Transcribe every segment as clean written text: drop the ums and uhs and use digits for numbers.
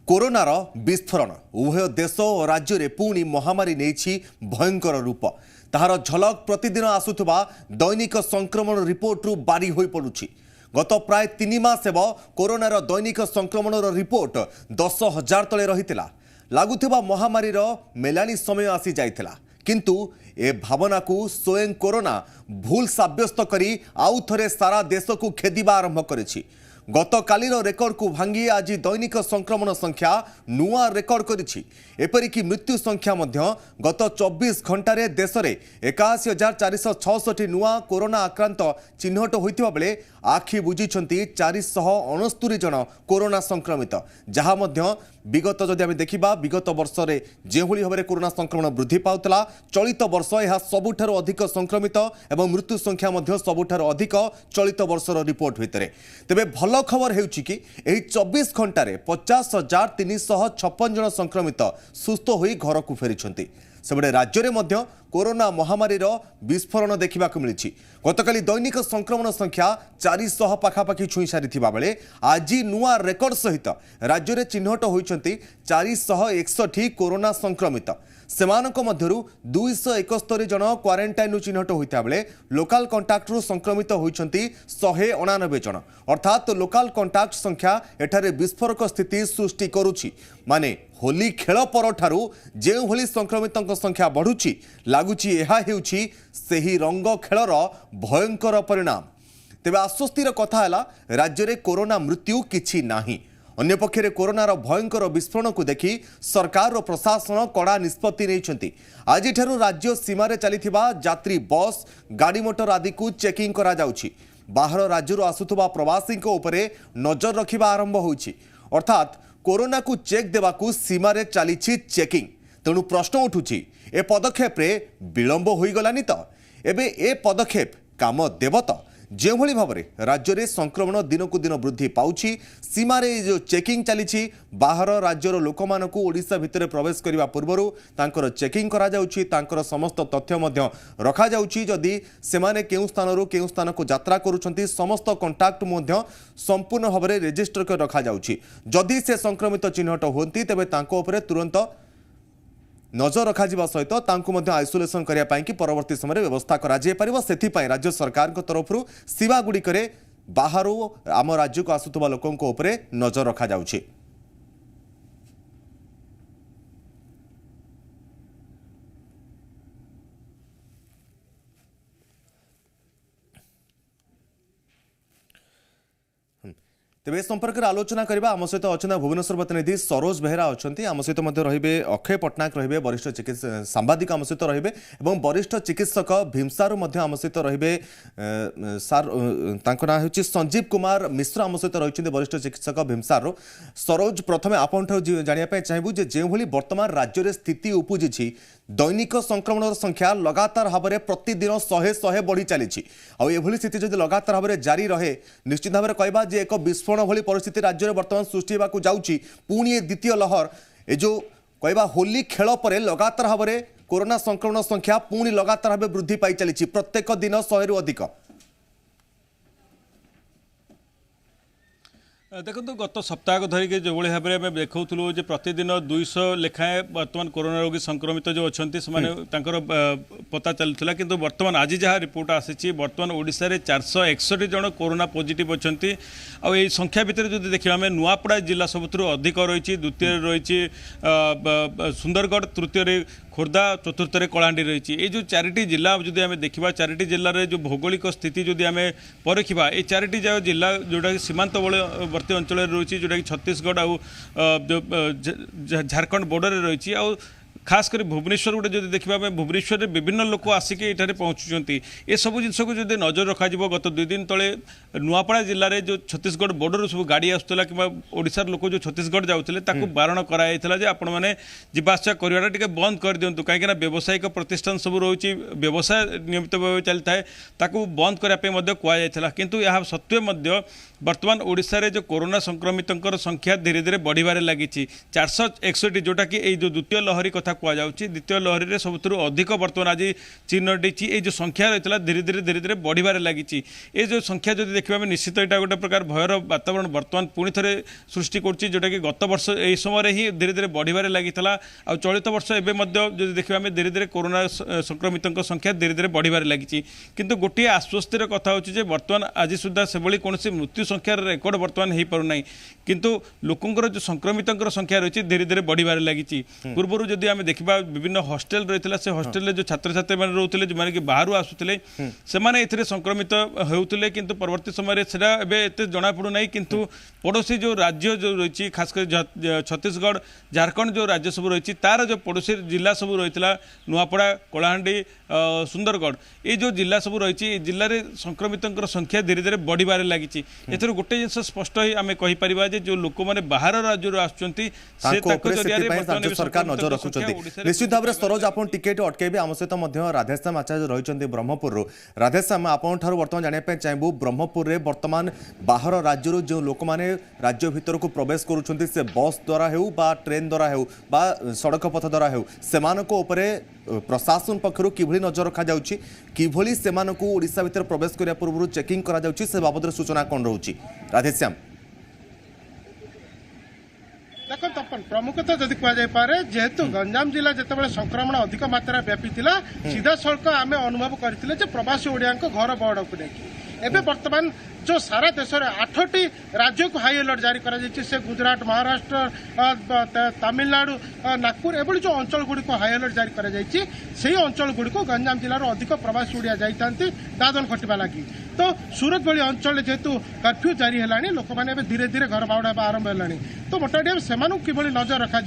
कोरोनार विस्फोरण उभय देश और राज्य में पुणी महामारी नहीं भयंकर रूप ताहार झलक प्रतिदिन आसुवा दैनिक संक्रमण रिपोर्ट बारी हो पड़ुछि। गत प्राय 3 मास हेब कोरोनार दैनिक संक्रमण रिपोर्ट 10,000 तले रहितिला। लागुथिबा महामारी मेलानी समय आसी जाइथिला, किंतु ए भावना को स्वयं कोरोना भूल साब्यस्त करी आउ थरे सारा देश को खेदिबा आरंभ करिछि। गत कालीर रेकर्ड को भांगी आज दैनिक संक्रमण संख्या नुआ रेकर्ड करिछि। एपरिकी मृत्यु संख्या मध्य गत 24 घंटे देश में 81,466 नुआ कोरोना आक्रांत चिन्हट होइतिबा बेले आखि बुझिछंती 469 जन कोरोना संक्रमित, जहाँ मध्य विगत जदि आम देखा विगत वर्ष में जो भाव में कोरोना संक्रमण वृद्धि पाउतला, चलित वर्ष यह सबुठारु अधिक संक्रमित एवं मृत्यु संख्या मध्य सबुठारु अधिक चलित वर्षर रिपोर्ट भितर। तेबे भल खबर हेउछि कि एही 24 घंटे 50,356 जन संक्रमित सुस्थ होई घर को फेरिछंती। सेबडे राज्य में मध्य कोरोना महामारी विस्फोरण देखा मिली। गतकाली दैनिक संक्रमण संख्या 400 पाखापाखि छुई सारी बेले आज नुआ रेकर्ड सहित राज्य में चिन्हट होती 461 कोरोना संक्रमित। सेमानक मध्यरु 271 जन क्वारंटाइन चिन्हट होता बेले लोकाल कंटाक्ट संक्रमित होती 199 जन, अर्थात लोकाल कंटाक्ट संख्या एठारे विस्फोरक स्थिति सृष्टि करुछि। माने होली खेल परठारु जो भली संक्रमितों संख्या बढ़ुछि, लगुची यह हेउछि सेही रंग खेलर भयंकर परिणाम। तेबे आश्वस्तिर कथा है राज्य में कोरोना मृत्यु किछि नाही। अन्यपक्षे कोरोनार भयंकर विस्फोरण को देखि सरकार और प्रशासन कड़ा निष्पत्ति नहीं। आज राज्य सीमार चलीथिबा यात्री बस गाड़ी मोटर आदि को चेकिंग करा जाउछि। बाहर राज्य आसुथुबा प्रवासी उपरे नजर रखिबा आरंभ होइछि, अर्थात कोरोना को चेक देवाकू सीमार चली चेकिंग। तेणु प्रश्न उठुछि ए पदक्षेप रे विलंब हो गलानी तो एबे ए पदक्षेप काम देव तो? जो भाव में राज्य में संक्रमण दिन को दिन वृद्धि पाउछि, सीमार जो चेकिंग चली बाहर राज्यर लोक मानकू ओडिशा भितर प्रवेश करने पूर्व तांकर चेकिंग करा जाउछि, तांकर समस्त तथ्य मध्य रखा जाउछि। जदि सेमाने केउ स्थानरू केउ स्थान को यात्रा करुछंती समस्त कंटाक्ट मध्य संपूर्ण भाव में रेजिस्टर कर रखा जाउछि। जदि से संक्रमित चिन्हट होती तेबे तांको उपरे तुरंत नजर रखा सहित आइसोलेसन करने की परवर्ती समय व्यवस्था करा राज्य सरकार तरफ सीमा गुड़िक बाहर आम राज्य को आसुवा लोकों उपरे नजर रखा जाउछि। तेज संपर्क में आलोचना करबा आम सहित अच्छा भुवनेश्वर प्रतिनिधि सरोज बेहरा अच्छा आम सहित रे अक्षय पट्टनायक रे वरिष्ठ चिकित्सक सांबादिक आम सहित रे वरिष्ठ चिकित्सक भीमसारू आम सहित रे सार ना हूँ संजीव कुमार मिश्र आम सहित रही वरिष्ठ चिकित्सक भीमसारू। सरोज प्रथम आपंठ जानापी चाहबू जो भली वर्तमान राज्य में स्थिति उपजी दैनिक संक्रमण संख्या लगातार भाव में प्रतिदिन 100 बढ़ी चली स्थिति जब लगातार भाव में जारी रहे निश्चित भाव में कहवा जे एक विस्फोरण भली परिस्थिति राज्य में वर्तमान सृष्टि होगाकू जाउछि। पुणी द्वितीय लहर ए जो कहवा होली खेल पर लगातार भाव में कोरोना संक्रमण संख्या पुणी लगातार भाव वृद्धि पाई चली प्रत्येक दिन 100 रु अधिक। देखो गत सप्ताह धरिक जो भाव में आम देखु प्रतिदिन 200 लेखाएं बर्तमान कोरोना रोगी संक्रमित जो अच्छा से पता चलूला, किंतु बर्तमान आज जहाँ रिपोर्ट आसी बर्तमान ओडिशा रे 461 जन कोरोना पॉजिटिव अच्छा। आई संख्या भितर जो देखा आम नुआपड़ा जिला सबुठ अधिक रही, द्वितीय रही सुंदरगढ़, तृतीय खोर्धा, चतुर्थ कलाहांडी रही। ये जो 4टी जिला जदि आम देखा 4टी जिले में जो भौगोलिक स्थिति जदि आम परीखा ये 4टी जिला जोटा कि सीमांतवर्ती अंचल रही जोटा कि छत्तीसगढ़ आउ झारखंड बॉर्डर रही। खास कर भुवनेश्वर गोटे जो देखा भुवनेश्वर में विभिन्न लोक आसिक ये पहुँचुंट ये सब जिनस को जो नजर रखा गत 2 दिन तले नुआपड़ा जिले में जो छत्तीसगढ़ बॉर्डर सब गाड़ी आसूला कि ओडिशार लोक जो छत्तीसगढ़ जाऊे बारण कराई आपण मैंने जावासवा करवाटा टी बंद कर दिंतु कहीं व्यावसायिक प्रतिष्ठान सब रही व्यवसाय नियमित भाव चली था बंद करने कहुला, किंतु यह सत्वे बर्तमान ओडिशा रे जो कोरोना संक्रमितों संख्या धीरे धीरे बढ़िबारे लगी 461 जोटा कि जो द्वितीय लहरी कथा कहुच्छी द्वितीय लहरी में सबुठ अधिक बर्तमान आज चिन्हटी ये जो संख्या रही है धीरे धीरे बढ़िबार लगी ये जो संख्या जो देखा निश्चित यहाँ गोटे प्रकार भयर वातावरण बर्तमान पुणी थे सृष्टि कर जोटा कि गत वर्ष यही समय ही धीरे धीरे बढ़िबार लगी आ चलित वर्ष एवं जो देखा धीरे धीरे कोरोना संक्रमित संख्या धीरे धीरे बढ़िबार लगी किंतु गोटे आश्वस्तिर कथा होची बर्तमान आज सुधा से कौन मृत्यु संख्यार रेकर्ड बर्तमान हो पारना किंतु लोकंर जो संक्रमित संख्या रही धीरे धीरे बढ़िबार लगी पूर्व जदि आम देखा विभिन्न हॉस्टेल रही है से हॉस्टेल जो छात्र छात्री मैंने रोते जो कि बाहर आसुले से संक्रमित होते किंतु परवर्ती समय से जना पड़ूना किंतु पड़ोसी जो राज्य जो रही खासकर छत्तीसगढ़ झारखंड जो राज्य सब रही तार जो पड़ोसी जिला सब रही नुआपड़ा कलाहांडी सुंदरगढ़ ये जो जिला सब रही जिले में संक्रमित संख्या धीरे धीरे बढ़िबार लगी एथर गोटे जिन स्पष्ट ही आम कहीपर जो लोक मैंने बाहर राज्य सरकार नजर रखुं निश्चित भाव में सरोज आप टिकेट अटकेबे आम सहित राधेश्याम आचार्य रही ब्रह्मपुर राधेश्याम आपंठ बर्तमान जानापी चाहबू ब्रह्मपुर में बर्तमान बाहर राज्य जो लोक मैंने राज्य भितर को प्रवेश करुँच से बस द्वारा हो ट्रेन द्वारा हो सड़क पथ द्वारा हो से प्रशासन पक्षर किभली नजर रखा जाउछि किभली सेमानकु ओडिशा भितर प्रवेश करिया पूर्व चेकिंग करा जाउछि से बाबद सूचना कौन रोची राधेश्याम देखो तपन प्रमुखतः जदि कहुए जेहेतु गंजाम जिला जिते संक्रमण अधिक मात्रा व्यापी सीधा सड़क आम अनुभव करते प्रवासी ओडिया घर बड़ को लेकिन एवं बर्तमान जो सारा देश में 8टी राज्य को हाई अलर्ट जारी करा से गुजरात महाराष्ट्र तमिलनाडु नागपुर एभली जो अंचल गुड़िक हाई अलर्ट जारी करा से अंचल गुड़िक गंजाम जिलार अधिक प्रवासी ओडिया जाती दादन खटिबा लगी तो सूरत भली अंचल जेहेतु कर्फ्यू जारी है लोक मैंने धीरे धीरे घर बाहुड़ा आरंभ है तो मोटामोटी से किभली नजर रखा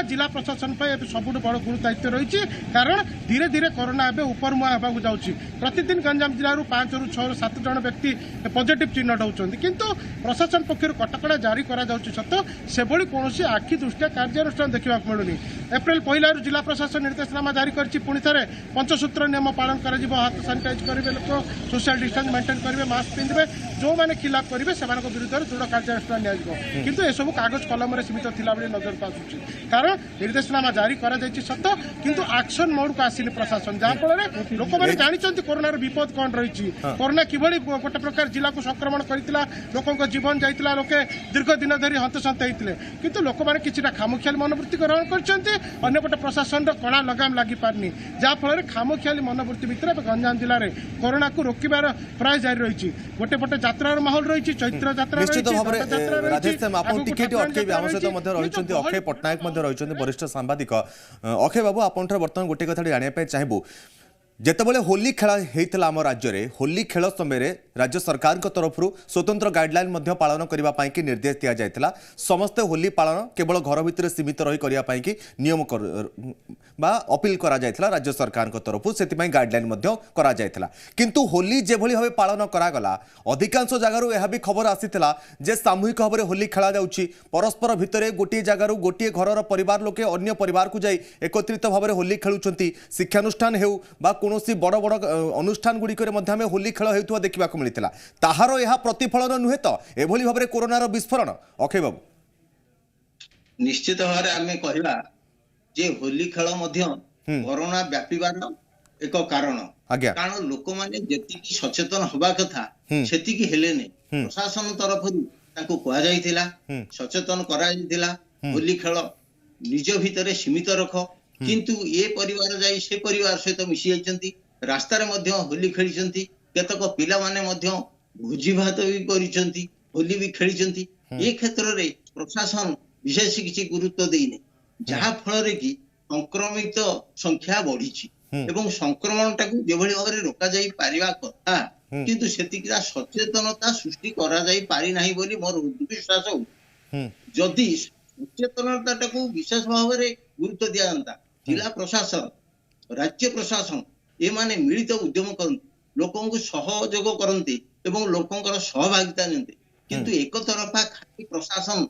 जिला प्रशासन सबुठ बड़ गुरु दायित्व रही कारण धीरे धीरे कोरोना एवं उपरमुआ होगा जाऊँगी प्रतिदिन गंजाम जिलूर 5 ରୁ 6 ରୁ 7 जन व्यक्ति पॉजिटिव चिन्हट होती किंतु प्रशासन पक्षर कटकड़ा जारी करा सत से कौन आखि दृष्टिया कार्यानुष्ठान देखा मिलूनी एप्रिल 1 जिला प्रशासन निर्देशनामा जारी कर पुणी थे पंचसूत्र नियम पालन कर हाथ सानिटाइज करेंगे लोक सोशल डिस्टेंस मेंटेन करेंगे मास्क पिंधे जो मैंने खिलाफ करेंगे से विरुद्ध दृढ़ कार्यानुष्ठान किंतु एसबू कागज कलम सीमित थिला नजर को आसूँ कारण निर्देशनामा जारी कर सत किंतु एक्शन मोड को आसनी प्रशासन जहाँफल लोक मैंने जानते कोरोनार विपद कौन रही कोरोना किभली गोटे प्रकार जिला को संक्रमण करता लोकों जीवन जाइला लोके दीर्घ दिन धरी हंतसंत होते किंतु लोक मैंने किसी खामोखियाली मनोवृत्ति ग्रहण करपटे प्रशासन कड़ा लगाम लगी पारनी जहाँफल खामोखियाली मनोवृत्ति भितर गंजाम जिले में कोरोना को रोकबार प्रयास जारी रही गोटे पटे यात्रार माहौल रही चैत्र यात्रा अक्षय पट्टनायक रही वरिष्ठ सांबादिक अक्षय बाबू आपन बर्तमान गोटे कथा जानापी चाहबू जेतेबेले होली खेल होता आम राज्य में होली खेल समय राज्य सरकार तरफ स्वतंत्र गाइडलाइन पालन करने निर्देश दि जाता समस्ते होली पालन केवल घर भितर सीमित रही करने नियम अपील करा राज्य सरकार तरफ से गाइडलाइन करा किंतु होली जेभली भाव पालन करागला अधिकांश जगार यह भी खबर आसीला जे सामूहिक भाव में होली खेला जाउछि परस्पर भितर गोटे जगार गोटे घर परिवार लोके अन्य परिवार को जाई एकत्रित भाव में होली खेलुछंती शिक्षानुष्ठान हेउ बा कोनोसी बड़ बड़ अनुष्ठान गुड़िक होली खेल होता देखा मिलता ताहार यह प्रतिफलन नुहे तो एभली भाव में कोरोनार विस्फोरण अक्षय बाबू निश्चित भाव आम कहवा जे होली खेल कोरोना व्यापार एक कारण कारण लोक मैंने जी सचेतन हवा कथा सेतिकी हेलेने प्रशासन तरफ कहुला सचेतन करा होली खेल निज भितर सीमित रख किंतु ये परिवार जाई से परिवार सहित मिसी जाइछंती रास्ता रे मध्य होली खेलिछंती केतक पिला माने मध्य भोजी भात भी करिछंती होली भी खेलिछंती ये क्षेत्र रे प्रशासन विशेष किसी गुरुत्व देइने जहा फल रे कि संक्रमित संख्या बढ़ीछि एवं संक्रमण टाकू जेभली भाव रे रोका जाई पारिबा कथा किंतु सेतिका सचेतनता सृष्टि करा जाई पारि नाही बोली मोर विश्वास हो जदि सचेतनता टाकू विशेष भाव रे गुरुत्व दिया जाता जिला प्रशासन राज्य प्रशासन ये माने मिलित उद्यम करते लोकों को सहयोग करते एवं लोकों सहभागिता नियंते किंतु एक तरफा खाली प्रशासन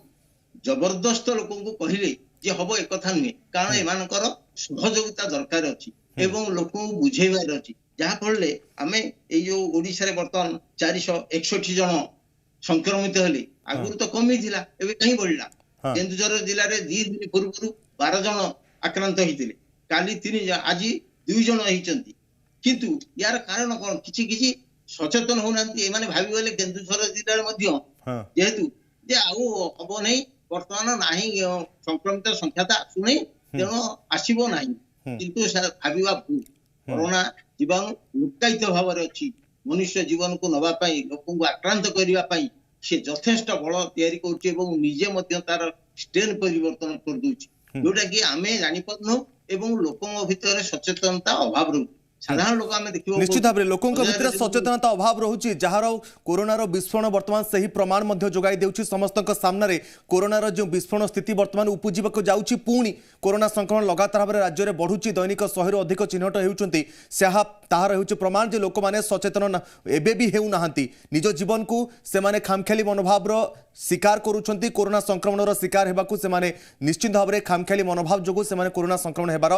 जबरदस्त लोकों को कहले जे हबो एक कथा नुहे कारण एमानकर सहयोगिता दरकार अछि एवं लोकों को बुझेबार अछि जहा फलले आमे ए जो ओडिसा रे वर्तमान 461 जन संक्रमित हेले आगुर तो कमी थिला एबे कहीं बढ़ला केन्दुझर जिल्ला रे 2 दिन पूर्व 12 जन ଆକ୍ରାନ୍ତ ହେଇଥିଲେ, କାଲି 3 ଜଣ, ଆଜି 2 ଜଣ ହେଇଛନ୍ତି। କିନ୍ତୁ ୟାର କାରଣ କଣ? କିଛି କିଛି ସଚେତନ ହଉନାହାନ୍ତି। ଏମାନେ ଭାବିଗଲେ କେନ୍ଦୁଝର ଜିଲ୍ଲାରେ ମଧ୍ୟ ଯେହେତୁ ଯେ ଆଉ ହବ ନାହିଁ, ବର୍ତ୍ତମାନ ନାହିଁ ସଂକ୍ରମିତ ସଂଖ୍ୟା ତ ଆସୁନାହିଁ, ତେଣୁ ଆସିବ ନାହିଁ। କିନ୍ତୁ ଭାବିବା ଭୁଲ। କରୋନା ଜୀବାଣୁ ଲୁକାୟିତ ଭାବରେ ଅଛି। ମନୁଷ୍ୟ ଜୀବନକୁ ନବା ପାଇଁ, ଲୋକଙ୍କୁ ଆକ୍ରାନ୍ତ କରିବା ପାଇଁ ସେ ଯଥେଷ୍ଟ ବଳ ତିଆରି କରୁଛି ଏବଂ ନିଜେ ମଧ୍ୟ ତାର ଷ୍ଟେନ୍ ପରିବର୍ତ୍ତନ କରିଦଉଛି, ଯୋଉଟା କି ଆମେ ଜାଣିପାରୁନୁ ଏବଂ ଲୋକଙ୍କ ଭିତରେ ସଚେତନତା ଅଭାବ ରହୁଛି। ସାଧାରଣ ଲୋକ ଆମେ ଦେଖିବାକୁ निश्चित भाव में लोकों भितर सचेतनता अभाव रोचे जार कोरोनार विस्फोरण बर्तमान से ही प्रमाण जोगाई देउछि समस्त सामने कोरोनार जो विस्फोरण स्थिति बर्तमान उपजीवाक जाउछि पुणी कोरोना संक्रमण लगातार भाव में राज्य में बढ़ुछि दैनिक 100 रु अधिक चिन्हट होउछन्ति ताहार हेउछि प्रमाण जे लोक माने सचेतन एबे भी हेउ नाहंती निज जीवन को से माने खामखेली मनोभाव शिकार करुछन्ति कोरोना संक्रमण शिकार हेबाकू से माने निश्चित भाव में खामखेली मनोभाव जोगु से माने कोरोना संक्रमण हेबार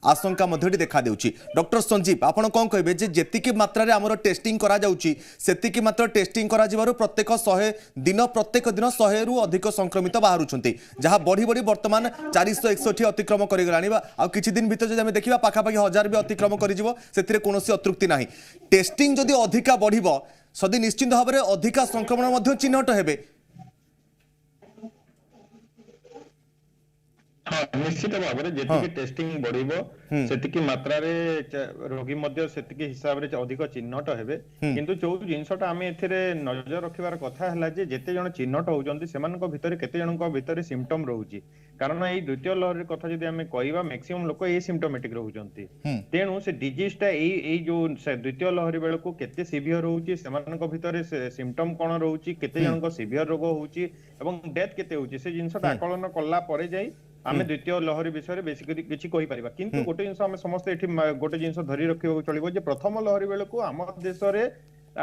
आशंका मध्यटी देखा देउछि। डॉक्टर संजीव आपण कौन कहे जेतिकी मात्रा रे हमर टेस्टिंग करा जाउछि सेतिकी मात्रा टेस्टिंग करा जिबारु प्रत्येक 100 दिन 100 रु अधिक संक्रमित बाहरुछन्ति जहाँ बढ़ी बढ़ी वर्तमान 461 अतिक्रम करि गलानी आ किछि दिन भीतर जदि हम देखिबा पाखापाखि 1000 भी अतिक्रम करि जिवो सेतिरे कोनोसी अतृप्ति नाही। टेस्टिंग जदि अधिका बढ़िबो सदी निश्चित भाव में अधिका संक्रमण मध्य चिन्हट हेबे। हाँ निश्चित भाव में जी टेस्टिंग बढ़िबो सेतिकी मात्रा रे रोगी मध्य सेतिकी हिसाब रे अधिक चिन्हट हेबे किंतु जो जिनसटा आमे एथिरे नजर रखिबार कथा हला जे जेते जण चिन्हट होउजंती सेमानक भितरे केते जनक भितरे सिम्पटम रहउची कारण एई द्वितीय लहर कथा जदि आमे कहबा मैक्सिमम लोक ए सिम्पटोमेटिक रहउजंती तेनु से डिजीज टा एई जो द्वितीय लहर बेलको केते सिवियर होउची सेमानक भितरे सिम्पटम कोन रहउची केते जनक सिवियर रोग होउची एवं डेथ केते होउची से जिनसटा आकलन कला परे जाई आमे द्वितीय लहरी विषय रे बेसिकली किछि कहि परिबा किंतु गोटे जिंस आमे समस्त एठी गोटे जिंस धरि रखियो चलिबो जे प्रथम लहरी बेलको आम देश रे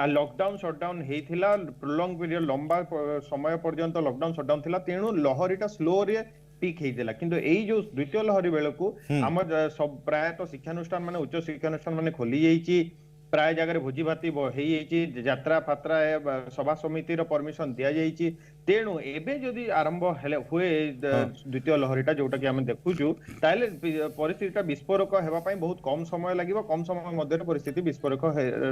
लॉकडाउन शटडाउन हेइथिला प्रोलॉन्ग पीरियड लंबा समय पर्यंत लॉकडाउन शटडाउन थिला तेनु लहरीटा स्लो रे पीक हेइथिला किंतु एई जो द्वितीय लहरी बेलको आम सब प्राय तो शिक्षानुष्ठान माने उच्च शिक्षानुष्ठान माने खोली जाईची प्राय जगह भोजी भाती हेई यात्रा फात्रा सभा समिति परमिशन दि जाइए तेणु एबे जदि आरंभ हुए द्वितीय लहरीटा जोटा कि आम देखुचु ताले परिस्थिति विस्फोरक हेबा पई बहुत कम समय लागिबो कम समय मध्य परिस्थिति विस्फोरक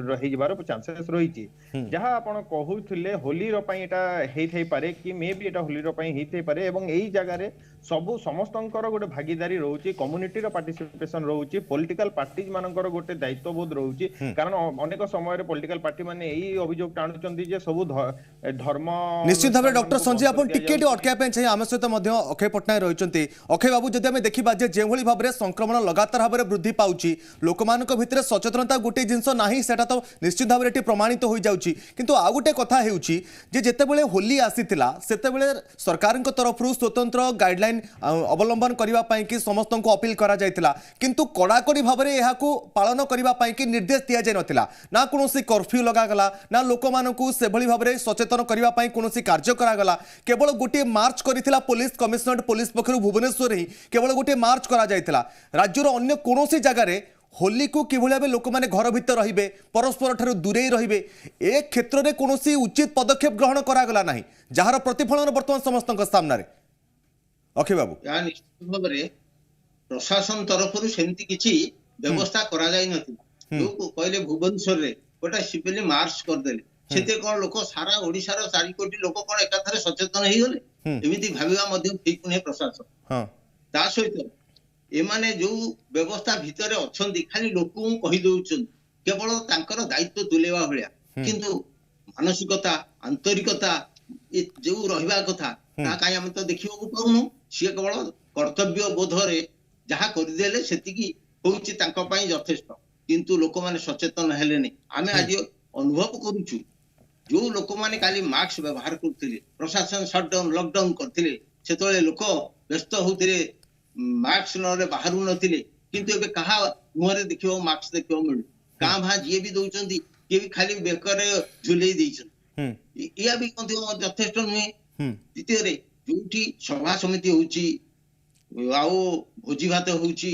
रही जबार चांसेस रही जहाँ आपण कहूथिले होली रो पई एटा हेई थई पारे कि मे बी एटा होली रो पई हेई थई पारे एवं एई जगह रे सबु समस्तंकर गोटे भागीदारी रहउची कम्युनिटी रो पार्टिसिपेशन रहउची पॉलिटिकल पार्टीज मानकर गोटे दायित्वबोध रहउची कारण अनेक समय पॉलिटिकल पार्टी माने एई अभियोग टाणुचंती जे सबु धर्म निश्चित भाव डॉक्टर संजय आपण टिकेट अटकाय पे छै आम सहित मध्य अक्षय पटनायक रहिचंती अक्षय बाबू जदि हम देखिबा जे जेभଳି भाबरे संक्रमण लगातार भाबरे वृद्धि पाउची लोकमानक भितरे सचेतनता गोटे जिंस नाही सेटा तो निश्चित भाबरे एटी प्रमाणित होई जाउची किंतु आ गोटे कथा हेउची जे जेतेबेले होली आसीतिला सेतेबेले सरकारक तरफरु स्वतंत्र गाइडलाइन अवलंबन करिवा पई कि समस्तनको अपील करा जायतिला किंतु कड़ाकड़ी भाबरे एहाकू पालन करिवा पई कि निर्देश दिया जाय नथिला ना कोनोसी कर्फ्यू लगा गला ना लोकमानकू सेभଳି भाबरे सचेतन करिवा पई कोनोसी कार्य करा गला केवल गोटे मार्च करिथिला पुलिस कमिशनरेट पुलिस पक्षरु भुवनेश्वर ही केवल गोटे मार्च करा जायतिला राज्यर अन्य कोनोसी जगह रे होली को कि भाव लोक मैंने घर भीतर रे परस्पर ठार दूरे रे ए क्षेत्र में कौन उचित पदक्षेप ग्रहण करागला ना जार प्रतिफलन बर्तमान समस्त सामने अक्षय बाबू निश्चित भाव में प्रशासन तरफ सेमती किसी व्यवस्था करा जाय नथिला जो कहले भुवनेश्वर रे गोटा सिविल मार्च करदेले सेते कोन लोक सारा ओडिसा रो 4 कोटी लोक कोन एकाथरे सचेतन हेई गले एमिति भाबिबा मध्ये ठीक नै प्रशासन ता सहित एमाने जो व्यवस्था भितरे अछंती खाली लोकू कहि दउछन केवल तांकर दायित्व तुलेवा भलिया किंतु मानसिकता आंतरिकता जो रहिबा कथा ता काई हम तो देखिबा को पाउनु से केवल कर्तव्य बोधरे जहा कर देले सेति की होउची तांका पई यथेष्ट किंतु लोक माने सचेतन हेले नै आमे आज अनुभव करूछु जो लोक माने काली मास्क व्यवहार करथिले प्रशासन शटडाउन लॉकडाउन करथिले सेतोले लोक व्यस्त होथिले मास्क नरे बाहरु नथिले किंतु एबे कहा मुहरे देखियो मास्क देखियो मिल का भा जे भी दउचंती के भी खाली बेकर झुलेई देइछन या भी कोन यथेष्ट नुहे द्वितीय रे जोठी सभा समिति होउची आउ भोजी भात होउची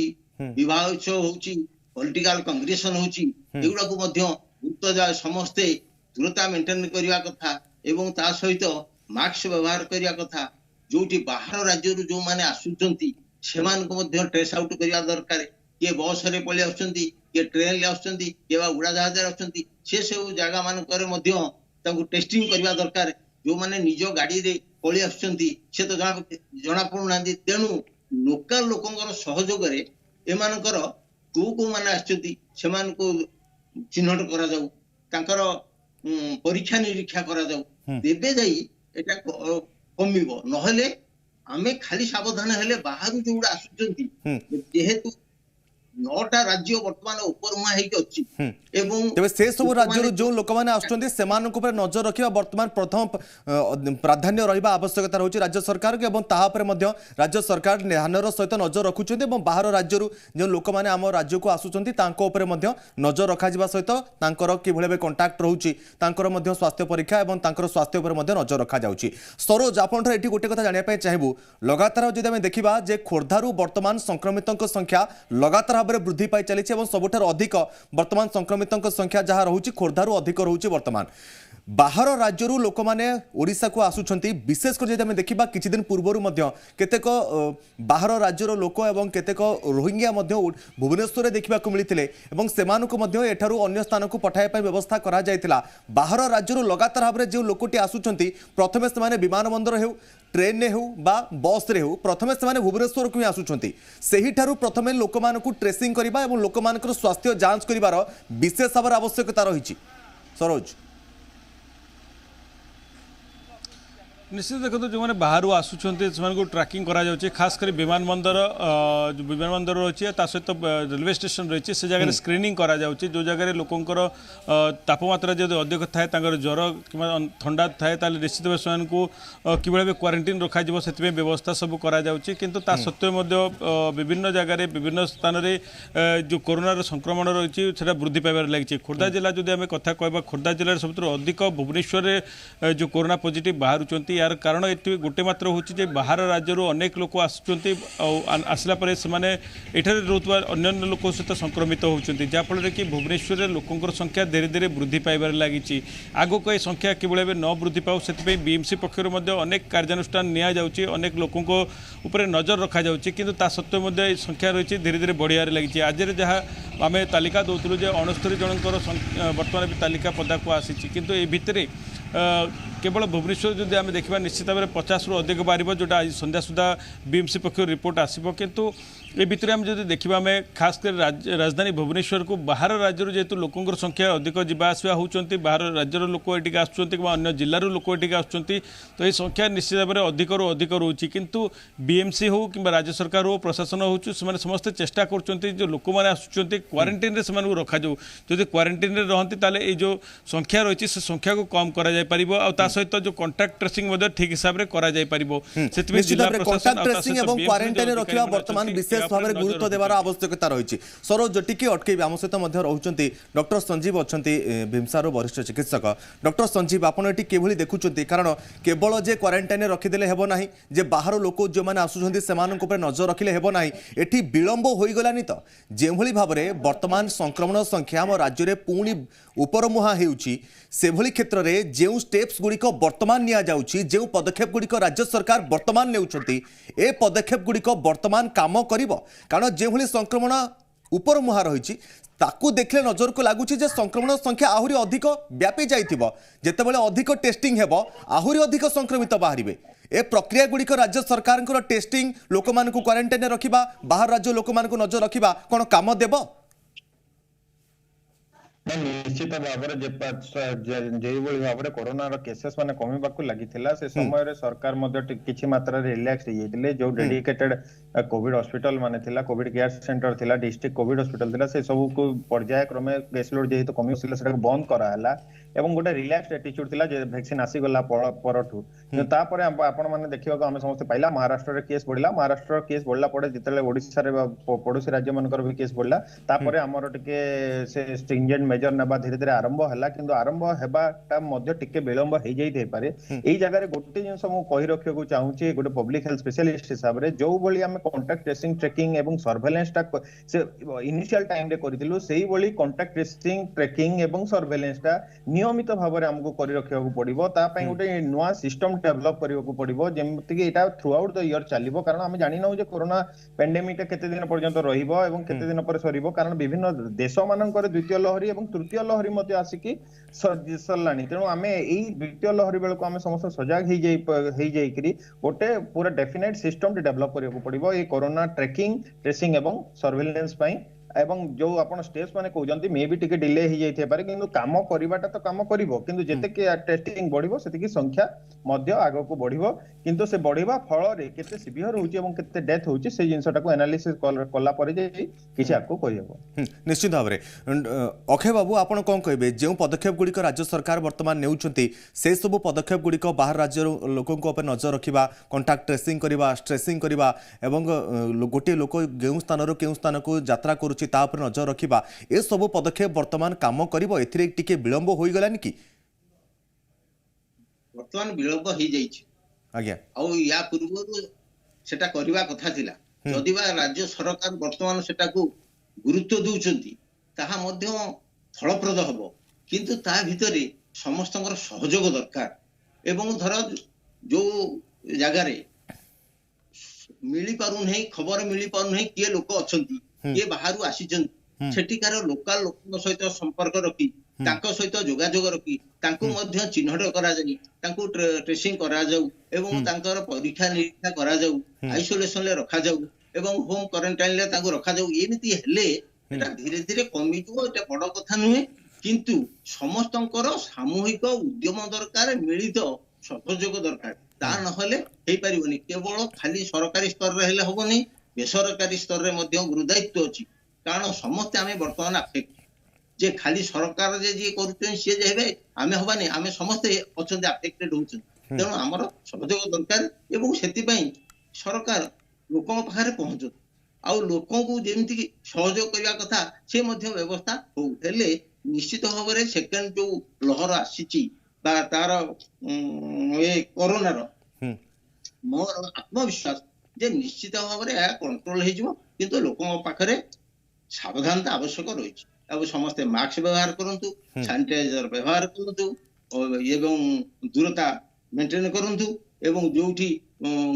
विवाह उत्सव होउची पॉलिटिकल कांग्रेसन होउची एगुडा को मध्य गुरुत्व जाय समस्ते दूरता मेंटेन करिया कथा एवं ता सहित मास्क व्यवहार करिया कथा जोठी बाहर राज्य जो माने आसुचंती ସେମାନଙ୍କୁ ମଧ୍ୟ ଟ୍ରେସ୍ ଆଉଟ୍ କରିବା ଦରକାର। କିଏ ବସରେ ପଳେଇ ଆସୁଛନ୍ତି, କିଏ ଟ୍ରେନରେ ଆସୁଛନ୍ତି, କିଏ ବା ଉଡ଼ାଜାହାଜରେ ଆସୁଛନ୍ତି, ସେ ସବୁ ଜାଗା ମାନଙ୍କରେ ମଧ୍ୟ ତାଙ୍କୁ ଟେଷ୍ଟିଂ କରିବା ଦରକାର। ଯୋଉମାନେ ନିଜ ଗାଡିରେ ପଳେଇ ଆସୁଛନ୍ତି ସେ ତ ଜଣା ପଡୁନାହାନ୍ତି। ତେଣୁ ଲୋକାଲ ଲୋକଙ୍କର ସହଯୋଗରେ ଏମାନଙ୍କର କୋଉ ମାନେ ଆସିଛନ୍ତି ସେମାନଙ୍କୁ ଚିହ୍ନଟ କରାଯାଉ, ତାଙ୍କର ପରୀକ୍ଷା ନିରୀକ୍ଷା କରାଯାଉ, ତେବେ ଯାଇ ଏଟା କମିବ। ନହେଲେ ଆମେ ଖାଲି ସାବଧାନ ହେଲେ ବାହାରୁ ଯୋଉଗୁଡା ଆସୁଛନ୍ତି, ଯେହେତୁ 9ଟା ରାଜ୍ୟ ବର୍ତ୍ତମାନ ଉପରମୁହାଁ ହେଇକି ଅଛି ଏବଂ ତେବେ ସେ ସବୁ ରାଜ୍ୟରୁ ଯେଉଁ ଲୋକମାନେ ଆସୁଛନ୍ତି ସେମାନଙ୍କ ଉପରେ ନଜର ରଖିବା ବର୍ତ୍ତମାନ ପ୍ରଥମ ପ୍ରାଧାନ୍ୟ ରହିବା ଆବଶ୍ୟକତା ରହିଛି ରାଜ୍ୟ ସରକାରକୁ, ଏବଂ ତାହା ଉପରେ ମଧ୍ୟ ରାଜ୍ୟ ସରକାର ଧ୍ୟାନର ସହିତ ନଜର ରଖୁଛନ୍ତି ଏବଂ ବାହାର ରାଜ୍ୟରୁ ଯେଉଁ ଲୋକମାନେ ଆମ ରାଜ୍ୟକୁ ଆସୁଛନ୍ତି ତାଙ୍କ ଉପରେ ମଧ୍ୟ ନଜର ରଖାଯିବା ସହିତ ତାଙ୍କର କିଭଳି ଭାବେ କଣ୍ଟାକ୍ଟ ରହୁଛି, ତାଙ୍କର ମଧ୍ୟ ସ୍ୱାସ୍ଥ୍ୟ ପରୀକ୍ଷା ଏବଂ ତାଙ୍କର ସ୍ୱାସ୍ଥ୍ୟ ଉପରେ ମଧ୍ୟ ନଜର ରଖାଯାଉଛି। ସରୋଜ, ଆପଣଙ୍କର ଏଠି ଗୋଟେ କଥା ଜାଣିବା ପାଇଁ ଚାହିଁବୁ, ଲଗାତାର ଯଦି ଆମେ ଦେଖିବା ଯେ ଖୋର୍ଦ୍ଧାରୁ ବର୍ତ୍ତମାନ ସଂକ୍ରମିତଙ୍କ ସଂଖ୍ୟା ଲଗାତାର ଭାବରେ ବୃଦ୍ଧି ପାଇ ଚାଲିଛି ଏବଂ ସବୁଠାରୁ ଅଧିକ ବର୍ତ୍ତମାନ ସଂକ୍ରମିତଙ୍କ ସଂଖ୍ୟା ଯାହା ରହୁଛି ଖୋର୍ଦ୍ଧାରୁ ଅଧିକ ରହୁଛି। ବର୍ତ୍ତମାନ ବାହାର ରାଜ୍ୟରୁ ଲୋକମାନେ ଓଡ଼ିଶାକୁ ଆସୁଛନ୍ତି, ବିଶେଷ କରି ଯଦି ଆମେ ଦେଖିବା କିଛି ଦିନ ପୂର୍ବରୁ ମଧ୍ୟ କେତେକ ବାହାର ରାଜ୍ୟର ଲୋକ ଏବଂ କେତେକ ରୋହିଙ୍ଗ୍ୟା ମଧ୍ୟ ଭୁବନେଶ୍ୱରରେ ଦେଖିବାକୁ ମିଳିଥିଲେ ଏବଂ ସେମାନଙ୍କୁ ମଧ୍ୟ ଏଠାରୁ ଅନ୍ୟ ସ୍ଥାନକୁ ପଠାଇବା ପାଇଁ ବ୍ୟବସ୍ଥା କରାଯାଇଥିଲା। ବାହାର ରାଜ୍ୟରୁ ଲଗାତାର ଭାବରେ ଯେଉଁ ଲୋକଟି ଆସୁଛନ୍ତି ପ୍ରଥମେ ସେମାନେ ବିମାନ ବନ୍ଦର ହେଉ, ट्रेन हो बा बस रे हो, प्रथमे से भुवनेश्वर को ही आसुचंती, सेहिठारु प्रथमे लोकमानकु ट्रेसिंग करिबा एवं लोकमानकर स्वास्थ्य जांच करिवार विशेष भाव आवश्यकता रही। सरोज निश्चित देखो जो मैंने बाहर आसुँच ट्रैकिंग करा जाउछि, खास कर विमान बंदर रही सहित रेलवे स्टेशन रही से जगह स्क्रीनिंग करा जाउछि, जो जगह लोकंकर तापमात्रा जब अधिक थाए ज्वर कि ठंडा थाए ताले निश्चित भाव से कि क्वारंटाइन रखा से व्यवस्था सब करा जाउछि, किंतु ता सत्वे विभिन्न जगह विभिन्न स्थान में जो कोरोनार संक्रमण रही है वृद्धि पाइबार लगी। खोर्धा जिला जो आम कथा कहबा, खोर्धा जिले सबुठ अधिक भुवनेश्वर जो कोरोना पॉजिटिव बाहर यार कारण ये गोटे मात्र होची बाहर राज्य अनेक लोक आसला रोकवा अन्य लोक सहित संक्रमित होती, जहाँफल कि भुवनेश्वर लोकों संख्या धीरे धीरे वृद्धि पाइबार लगी। आगक ये संख्या किभली भाव न वृद्धि पाऊ से बीएमसी पक्षर अनेक कार्यानुष्ठान नि अनेक लोकों उपर नजर रखा जाउछि, किंतु ता सत्वे ये संख्या रही धीरे धीरे बढ़िया लगी। आज जहाँ आम तालिका दौलू 69 जनकर बर्तमान तालिका पदाक आसी, किंतु ये भितर केवल भुवनेश्वर जो आम देखा निश्चित भाव 50 रु अधिक बाहर जोटा आज संध्या सुधा बीएमसी पक्ष रिपोर्ट आसो, किंतु ये भितर आम जो देखा आम खास कर राजधानी भुवनेश्वर को बाहर राज्य जेहेतु लोकों संख्या अधिक जावासवा होती, बाहर राज्यर लोक ये आसुँच जिलूर लोक ये आसुँच, तो ये संख्या निश्चित भाव में अधिक रोचे, किंतु बीएमसी हो कि राज्य सरकार हो प्रशासन हो समस्ते चेष्टा कर लोक मैंने आसुँच क्वारंटाइन से रखा जाऊ, जो क्वारंटाइन रहती ताले ये जो संख्या रही से संख्या को कम करा जाय परिबो और ता सहित जो कांटेक्ट ट्रेसिंग ठीक हिसाब से करा जाय परिबो। सेतबे जिला प्रशासन कांटेक्ट ट्रेसिंग एवं क्वारंटाइन रखिबा वर्तमान विशेष भाव में गुरुत्व देवार आवश्यकता रही। सरोज टिके अटके आम सहित रहउचंती डॉक्टर संजीव अछंती भीमसार वरिष्ठ चिकित्सक। डॉक्टर संजीव आपण एटी केभली देखुचंती, कारण केवल जे क्वारंटाइन रखिदेले हेबो नाही, जे बाहर लोक जो माने आसुचंती सेमानक ऊपर नजर रखिले हेबो नाही, एटी विलंब होई गलानी तो जेभली भाव में वर्तमान संक्रमण संख्या हम राज्य में पुणी ऊपर मुहां हेउची, सेभली क्षेत्र में जो स्टेप्स गुड़िक वर्तमान निया जाउची, जो पदक्षेप गुड़िक राज्य सरकार वर्तमान नेउछंती, ए पदक्षेप गुड़िक वर्तमान काम करिवो, कारण जेभली संक्रमण ऊपर मुहां रही ताकू देखले नजर को लगुच संक्रमण संख्या आहुरी अधिक व्यापी जाइथिबो, जेतेबेले अधिक टेस्टिंग हेबो आहुरी अधिक संक्रमित बाहरिबे। ए प्रक्रिया गुड़िक राज्य सरकार टेस्टिंग लोक मानकु क्वारंटाइन रखिबा, बाहर राज्य लोक मानकु नजर रखिबा कोन काम देबो? निश्चित भाव भाव में कोरोना केसेस माने कमिबा को लगी से समय रे सरकार किछि मात्रा रिलैक्स जो डेडिकेटेड कोविड हॉस्पिटल माने थिला, कोविड केयर सेंटर थिला, डिस्ट्रिक्ट कोविड हॉस्पिटल थिला, से सब को पर्याय क्रमे केस लोड जेहेतु कमी से बंद कराला एवं गोटे रिलैक्स एटीट्यूड थिला जे वैक्सीन आसी गला परठू। तापर आपण माने देखिबा को हम समस्त पाइला महाराष्ट्र रे केस बढ़ला, महाराष्ट्र केस बढ़ला पड़े जितले ओडिसा रे पड़ोसी राज्य मानकर भी केस बढ़ला, तापर हमर टिके से स्ट्रिंजेंट मेजर नबा धीरे धीरे आरंभ हला, किंतु आरंभ हेबाटा मध्ये टिके विलंब हे जाई दे पारे। एई जगह रे गोटे जिंस मु कहि रखियो को चाहूची गोटे पब्लिक हेल्थ स्पेशलिस्ट हिसाब रे जो बळी हम कॉन्टैक्ट ट्रेसिंग ट्रैकिंग एवं सर्वेलेंस टा से इनिशियल टाइम रे करितलु सेही बोली कॉन्टैक्ट ट्रेसिंग ट्रैकिंग एवं सर्वेलेंस टा नियमित भाव रे हमको करि रखिया को पड़िबो ता पई गोटे नुवा सिस्टम डेवलप करियो को पड़िबो जेमति कि एटा थ्रू आउट द ईयर चलिबो कारण हम जानि न जे कोरोना पेंडेमिक टा केते दिन पर्यंत रहिबो एवं केते दिन पर सरिबो कारण विभिन्न देश मानकर द्वितीय लहरी एवं तृतीय लहरी मध्ये आसिकी सरलानी तेणु आमे एई द्वितीय लहरी बेल को आमे समस्त सजाग हेई जाई करी गोटे पूरा डेफिनेट सिस्टम डेवलप करियो पड़िबो ए कोरोना ट्रैकिंग ट्रेसिंग एवं सर्वेलेंस पई एवं जो आपण स्टेप्स माने कहउजंती मे भी टिके डिले ही जाइथे पारे किंतु काम करिबाटा तो काम करिवो किंतु जेते के टेस्टिंग बढ़िवो सेति की संख्या मध्य आगो को बढ़िवो किंतु से बढ़िबा फल रे केते सिवियर होउची एवं केते डेथ होउची से जिंसटा को एनालिसिस कला परे जे किछि आपको कहिबो निश्चित भाव में अक्षय बाबू आपण कौन कहे जो पदक्षेप गुड़िक राज्य सरकार वर्तमान नेउछंती से सब पदक्षेप गुड़िक बाहर राज्य लोकों ऊपर नजर रखा कॉन्टैक्ट ट्रेसिंग करवा स्ट्रेसिंग करवा एवं गोटे लोक केउं स्थान केउं स्थान को यात्रा करुच्ची ता उपर नजर रखा ए सब पदक्षेप वर्तमान काम करिवो एथिरे टिके विलंब होई गलानी कि वर्तमान विलंब हो जाइछि आज्ञा आ या पूर्व सेटा करबा कथा थिला जदिबा राज्य सरकार वर्तमान सेटा को गुरुत्व दउछंती ताहा मध्य फलप्रद हबो किंतु ता भितरे समस्तଙ୍କର सहयोग दरकार एवं धर जो जगह रे मिली पारु नहीं खबर मिली पारु नहीं किए लोक अछंती किए बाहरु आसीचंती सेटिकार लोकल लोक सहित संपर्क रखी तांको सहित जोगाजोग रखी तांको मध्य चिन्हट करा जाई तांको ट्रेसिंग करा जाऊ एवं तांकर परीक्षा निरीक्षा करा जाऊ आइसोलेशन ले रखा जाऊ एवं होम क्वारंटाइन ले तांको रखा जाऊ एमिति हेले एटा धीरे धीरे कमी जो एटा बड़ कथा नुहे किंतु समस्तଙ୍କର सामूहिक उद्यम दरकार मिलित सहयोग दरकार ता नहले हेई परिबनी केवल खाली सरकारी स्तर रे हेले होबनी बेसरकारी स्तर रे मध्य गुरुदायित्व अछि कारण समस्त आमे वर्तमान अफेक्ट जे खाली सरकार जे जे करूछन से जे हेबे आमे होबानी आमे समस्त अछन अफेक्टेड होछन तेणु हमर सहयोग दरकार एवं सेति पई सरकार लोकन पाखरे पहुंचो आ लोकन को जेमति सहयोग करबा कथा से मध्य व्यवस्था हो हेले निश्चित भाव में सेकेंड जो लहर आसी तार कोरोना मोर आत्मविश्वास जे निश्चित भाव में कंट्रोल हो लोकों पाखरे सावधानता आवश्यक रही अब समस्ते मास्क व्यवहार करंतु सैनिटाइजर व्यवहार करंतु एवं दूरता मेंटेन करंतु एवं जोठी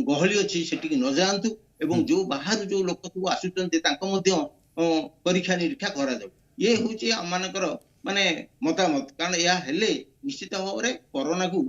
गहली अछि सेठी न जांतु एवं जो बाहर जो लोक सब आसुचंते तांको मध्य परीक्षा निरीक्षा करा जाऊ ये हूँ आम मानकर माने मतामत कारण यह हेले निश्चित भाव में कोरोना को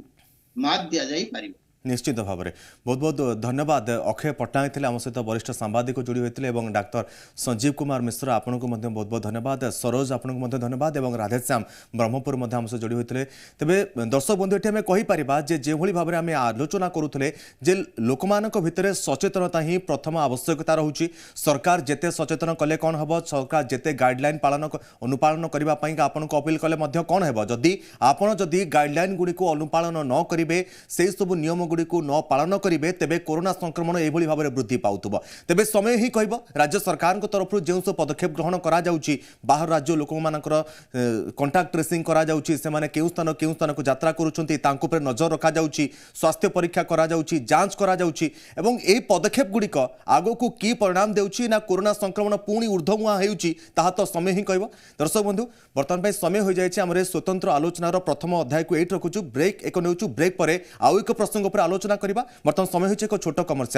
मात दि जाई पारिबो निश्चित भाव में बहुत बहुत धन्यवाद अक्षय पट्टनायक थे आम सहित वरिष्ठ सांबादिक जोड़ी होते और डाक्टर संजीव कुमार मिश्र आपन को बहुत बहुत धन्यवाद सरोज आपन को धन्यवाद और राधेश्याम ब्रह्मपुर आम सहित जोड़ी होते तेज दर्शक बंधु ये आम कहीपर जो भाव में आम आलोचना करुले जे लोक भितर सचेतनता ही प्रथम आवश्यकता रोचे सरकार जिते सचेतन कले कौन हम सरकार जिते गाइडलाइन पालन अनुपालन करने आपन को अपील कले कौन है जदि आपड़ जदि गाइडलाइन गुड़ी अनुपालन न करेंगे से सब नियम गुड़िक न पालन करेंगे तेबे कोरोना संक्रमण एभली भाव में वृद्धि पाउथबो तेबे समय ही कहब राज्य सरकार तरफ जो सब पदक्षेप ग्रहण करा जाउची बाहर राज्य लोक मानकर कॉन्टैक्ट ट्रेसिंग करा जाउची से माने केउ स्थान को यात्रा करूछंती तांको पर नजर रखा जाउची स्वास्थ्य परीक्षा करा जाउची जांच करा जाउची एवं ए पदक्षेप गुड़िक आगो को की परिणाम देउची ना कोरोना संक्रमण पुणी ऊर्ध्वमुहा हेउची ताहा तो समय ही कहब दर्शक बंधु वर्तमान पे समय हो जाए आम स्वतंत्र आलोचनार प्रथम अध्याय को एट रखुचु ब्रेक एक नेउचु ब्रेक पर आउ एक प्रसंग पर आलोचना करबा वर्तमान समय होइछ एक छोट कमर्शियल